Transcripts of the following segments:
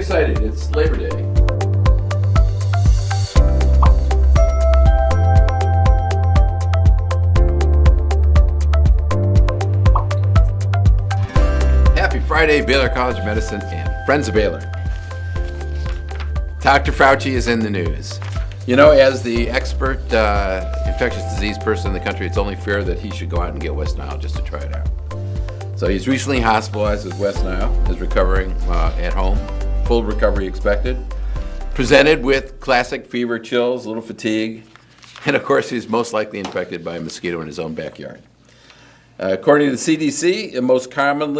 excited. It's Labor Day. Happy Friday, Baylor College of Medicine and Friends of Baylor. Dr. Fauci is in the news. You know, as the expert infectious disease person in the country, it's only fair that he should go out and get West Nile just to try it out. So he's recently hospitalized with West Nile, is recovering at home, full recovery expected. Presented with classic fever, chills, a little fatigue, and of course he's most likely infected by a mosquito in his own backyard. According to the CDC, the most common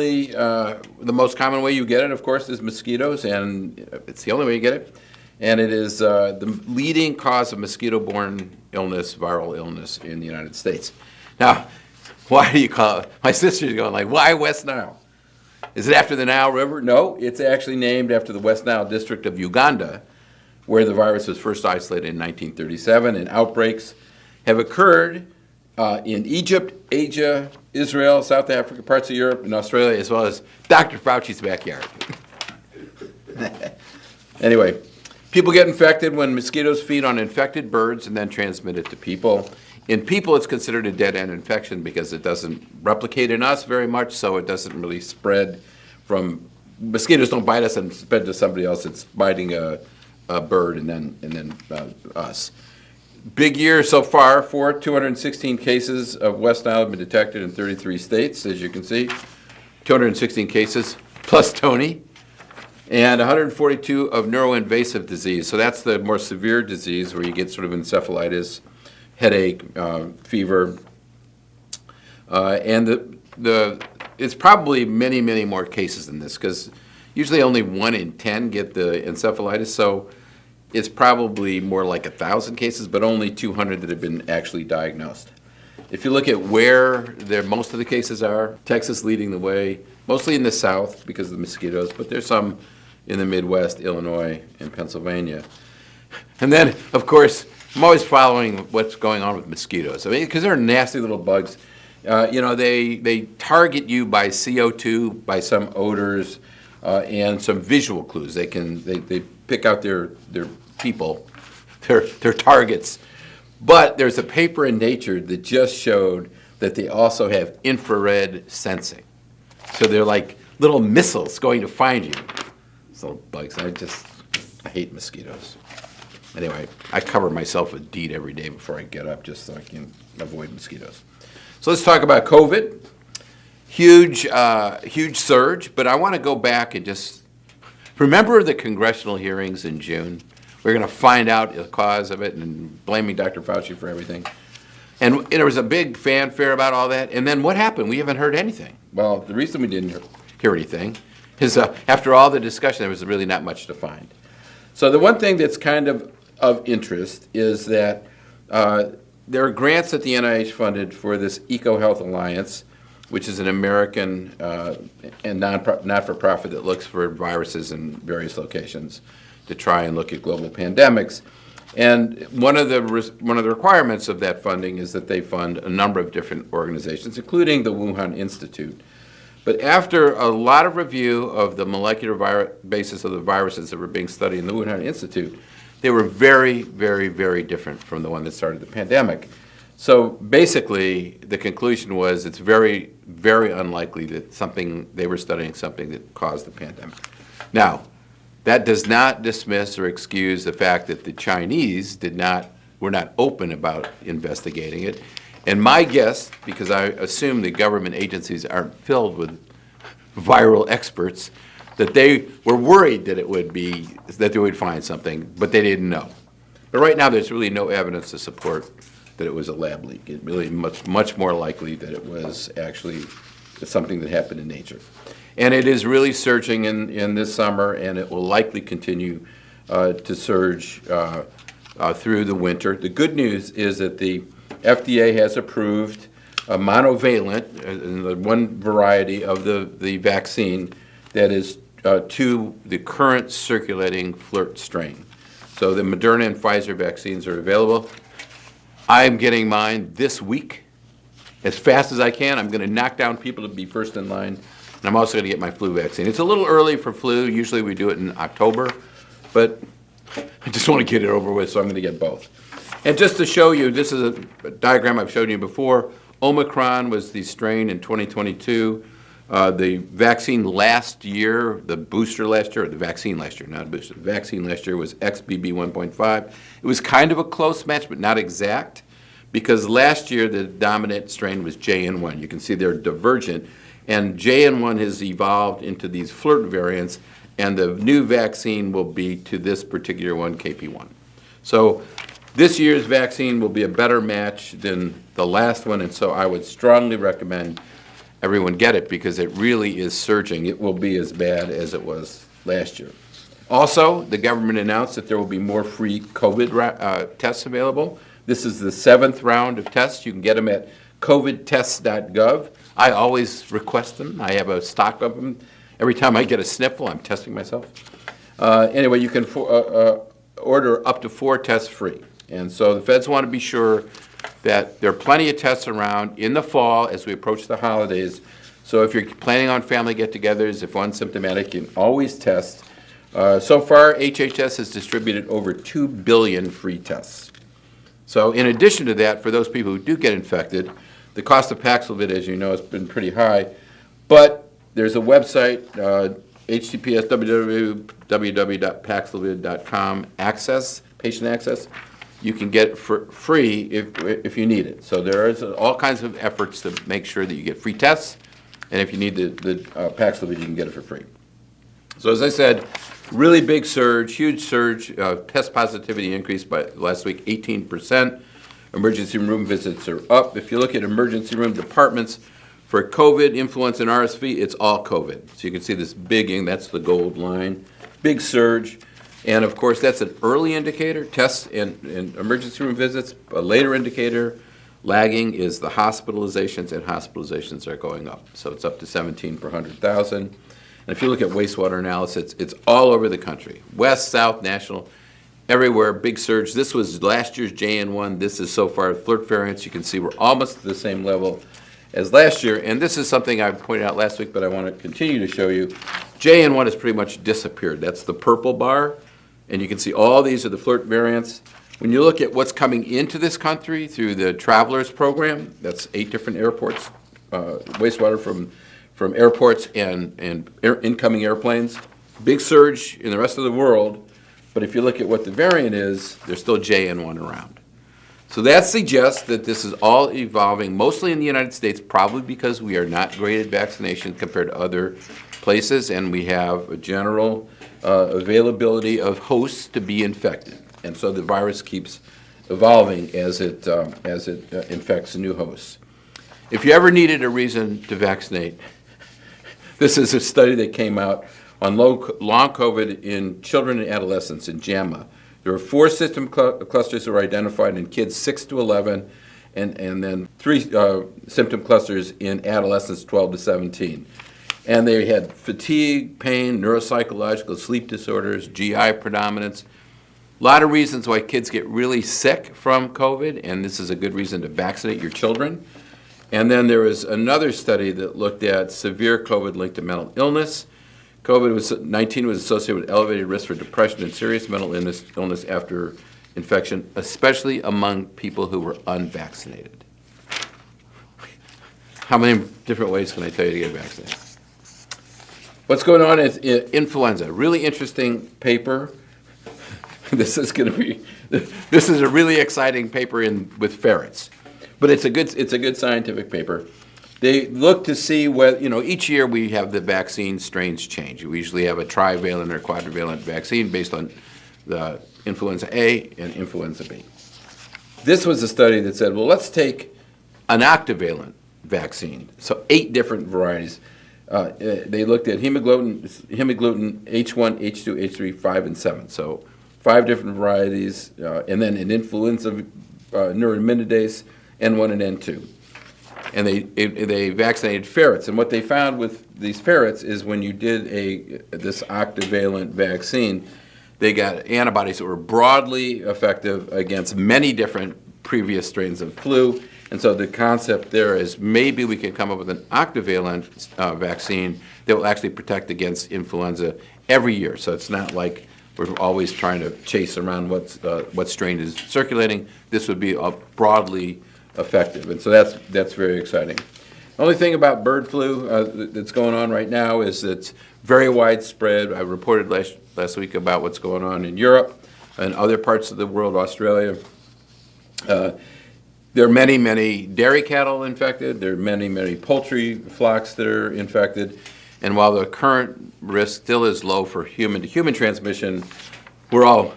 way you get it, of course, is mosquitoes, and it's the only way you get it. And it is the leading cause of mosquito-borne illness, viral illness in the United States. Now, why do you call it? My sister's going like, why West Nile? Is it after the Nile River? No, it's actually named after the West Nile district of Uganda, where the virus was first isolated in 1937, and outbreaks have occurred in Egypt, Asia, Israel, South Africa, parts of Europe, and Australia, as well as Dr. Fauci's backyard. Anyway, people get infected when mosquitoes feed on infected birds and then transmit it to people. In people, it's considered a dead-end infection because it doesn't replicate in us very much, so it doesn't really spread from, mosquitoes don't bite us and spread to somebody else. It's biting a bird and then us. Big year so far, 216 cases of West Nile have been detected in 33 states, as you can see. 216 cases, plus Tony. And 142 of neuroinvasive disease. So that's the more severe disease where you get sort of encephalitis, headache, fever. And it's probably many, many more cases than this because usually only 1 in 10 get the encephalitis. So it's probably more like 1,000 cases, but only 200 that have been actually diagnosed. If you look at where most of the cases are, Texas leading the way, mostly in the south because of the mosquitoes, but there's some in the Midwest, Illinois, and Pennsylvania. And then, of course, I'm always following what's going on with mosquitoes. I mean, because they're nasty little bugs. They target you by CO2, by some odors, and some visual clues. They pick out their people, their targets. But there's a paper in Nature that just showed that they also have infrared sensing. So they're like little missiles going to find you. These little bugs. I hate mosquitoes. Anyway, I cover myself with DEET every day before I get up just so I can avoid mosquitoes. So let's talk about COVID. Huge surge, but I want to go back and just remember the congressional hearings in June. We're going to find out the cause of it and blaming Dr. Fauci for everything. And there was a big fanfare about all that. And then what happened? We haven't heard anything. Well, the reason we didn't hear anything is after all the discussion, there was really not much to find. So the one thing that's kind of interest is that there are grants that the NIH funded for this EcoHealth Alliance, which is an American and not-for-profit that looks for viruses in various locations to try and look at global pandemics. And one of the requirements of that funding is that they fund a number of different organizations, including the Wuhan Institute. But after a lot of review of the molecular basis of the viruses that were being studied in the Wuhan Institute, they were very, very, very different from the one that started the pandemic. So basically, the conclusion was it's very, very unlikely that they were studying something that caused the pandemic. Now, that does not dismiss or excuse the fact that the Chinese were not open about investigating it. And my guess, because I assume the government agencies aren't filled with viral experts, that they were worried that they would find something, but they didn't know. But right now, there's really no evidence to support that it was a lab leak. It really much more likely that it was actually something that happened in nature. And it is really surging in this summer, and it will likely continue to surge through the winter. The good news is that the FDA has approved a monovalent, one variety of the vaccine that is to the current circulating flirt strain. So the Moderna and Pfizer vaccines are available. I'm getting mine this week. as fast as I can. I'm going to knock down people to be first in line. And I'm also going to get my flu vaccine. It's a little early for flu. Usually we do it in October. But I just want to get it over with, so I'm going to get both. And just to show you, this is a diagram I've shown you before. Omicron was the strain in 2022. The vaccine last year, the booster last year, or the vaccine last year, not a booster, the vaccine last year was XBB 1.5. It was kind of a close match, but not exact, because last year the dominant strain was JN1. You can see they're divergent, and JN1 has evolved into these flirt variants, and the new vaccine will be to this particular one, KP1. So this year's vaccine will be a better match than the last one, and so I would strongly recommend everyone get it because it really is surging. It will be as bad as it was last year. Also, the government announced that there will be more free COVID tests available. This is the 7th round of tests. You can get them at covidtests.gov. I always request them. I have a stock of them. Every time I get a sniffle, I'm testing myself. Anyway, you can order up to 4 tests free. And so the feds want to be sure that there are plenty of tests around in the fall as we approach the holidays. So if you're planning on family get-togethers, if one's symptomatic, you can always test. So far, HHS has distributed over 2 billion free tests. So in addition to that, for those people who do get infected, the cost of Paxlovid, as you know, has been pretty high. But there's a website, https www.paxlovid.com, patient access. You can get it for free if you need it. So there is all kinds of efforts to make sure that you get free tests, and if you need the Paxlovid, you can get it for free. So as I said, really big surge, huge surge. Test positivity increased by last week 18%. Emergency room visits are up. If you look at emergency room departments for COVID, influenza, and RSV, it's all COVID. So you can see this big, that's the gold line, big surge. And of course, that's an early indicator, tests and emergency room visits. A later indicator, lagging, is the hospitalizations, and hospitalizations are going up. So it's up to 17 per 100,000. And if you look at wastewater analysis, it's all over the country, west, south, national, everywhere, big surge. This was last year's JN1. This is so far flirt variants. You can see we're almost at the same level as last year. And this is something I pointed out last week, but I want to continue to show you. JN1 has pretty much disappeared. That's the purple bar. And you can see all these are the flirt variants. When you look at what's coming into this country through the Travelers program, that's 8 different airports, wastewater from airports and incoming airplanes. Big surge in the rest of the world. But if you look at what the variant is, there's still JN1 around. So that suggests that this is all evolving, mostly in the United States, probably because we are not great at vaccination compared to other places, and we have a general availability of hosts to be infected. And so the virus keeps evolving as it infects new hosts. If you ever needed a reason to vaccinate, this is a study that came out on long COVID in children and adolescents in JAMA. There were 4 symptom clusters that were identified in kids 6 to 11, and then 3 symptom clusters in adolescents 12 to 17. And they had fatigue, pain, neuropsychological sleep disorders, GI predominance. A lot of reasons why kids get really sick from COVID, and this is a good reason to vaccinate your children. And then there was another study that looked at severe COVID linked to mental illness. COVID-19 was associated with elevated risk for depression and serious mental illness after infection, especially among people who were unvaccinated. How many different ways can I tell you to get vaccinated? What's going on is influenza. Really interesting paper. This is a really exciting paper with ferrets, but it's a good scientific paper. They look to see whether, each year we have the vaccine strains change. We usually have a trivalent or quadrivalent vaccine based on the influenza A and influenza B. This was a study that said, well, let's take an octavalent vaccine, so 8 different varieties. They looked at hemagglutinin, H1, H2, H3, 5, and 7. So 5 different varieties, and then an influenza neuraminidase, N1 and N2. And they vaccinated ferrets. And what they found with these ferrets is when you did this octavalent vaccine, they got antibodies that were broadly effective against many different previous strains of flu, And so the concept there is maybe we can come up with an octavalent vaccine that will actually protect against influenza every year. So it's not like we're always trying to chase around what strain is circulating. This would be broadly effective, and so that's very exciting. The only thing about bird flu that's going on right now is it's very widespread. I reported last week about what's going on in Europe and other parts of the world, Australia. There are many, many dairy cattle infected. There are many, many poultry flocks that are infected. And while the current risk still is low for human-to-human transmission, we're all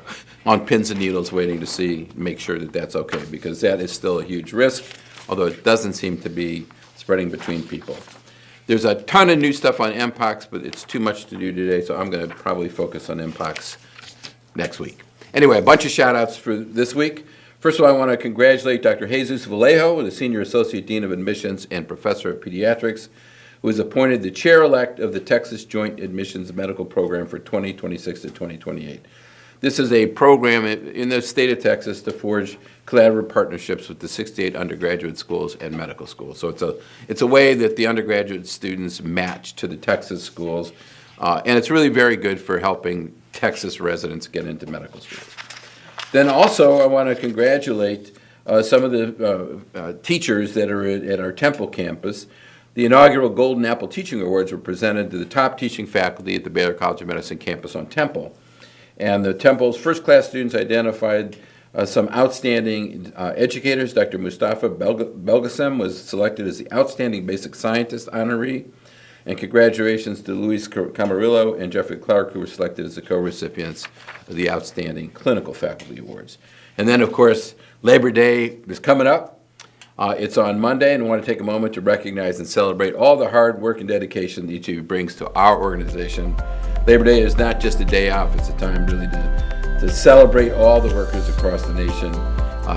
on pins and needles waiting to make sure that that's okay, because that is still a huge risk, although it doesn't seem to be spreading between people. There's a ton of new stuff on Mpox, but it's too much to do today, so I'm going to probably focus on Mpox next week. Anyway, a bunch of shout-outs for this week. First of all, I want to congratulate Dr. Jesus Vallejo, the Senior Associate Dean of Admissions and Professor of Pediatrics, who was appointed the chair-elect of the Texas Joint Admissions Medical Program for 2026 to 2028. This is a program in the state of Texas to forge collaborative partnerships with the 68 undergraduate schools and medical schools. So it's a way that the undergraduate students match to the Texas schools, and it's really very good for helping Texas residents get into medical schools. Then also I want to congratulate some of the teachers that are at our Temple campus. The inaugural Golden Apple Teaching Awards were presented to the top teaching faculty at the Baylor College of Medicine campus on Temple. And the Temple's first-class students identified some outstanding educators. Dr. Mustafa Belgasem was selected as the Outstanding Basic Scientist honoree. And congratulations to Luis Camarillo and Jeffrey Clark, who were selected as the co-recipients of the Outstanding Clinical Faculty Awards. And then, of course, Labor Day is coming up. It's on Monday, and I want to take a moment to recognize and celebrate all the hard work and dedication that each of you brings to our organization. Labor Day is not just a day off, it's a time really to celebrate all the workers across the nation.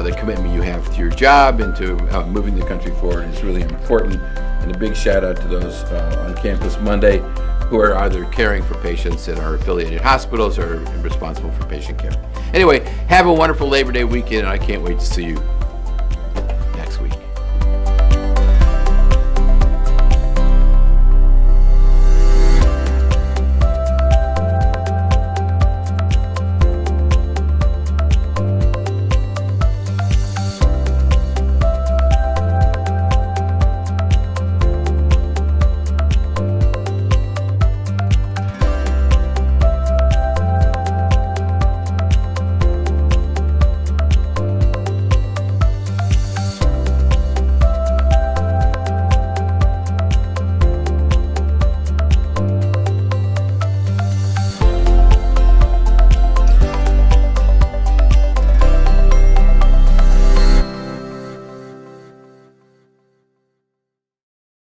The commitment you have to your job and to moving the country forward is really important. And a big shout out to those on campus Monday who are either caring for patients in our affiliated hospitals or responsible for patient care. Anyway, have a wonderful Labor Day weekend, and I can't wait to see you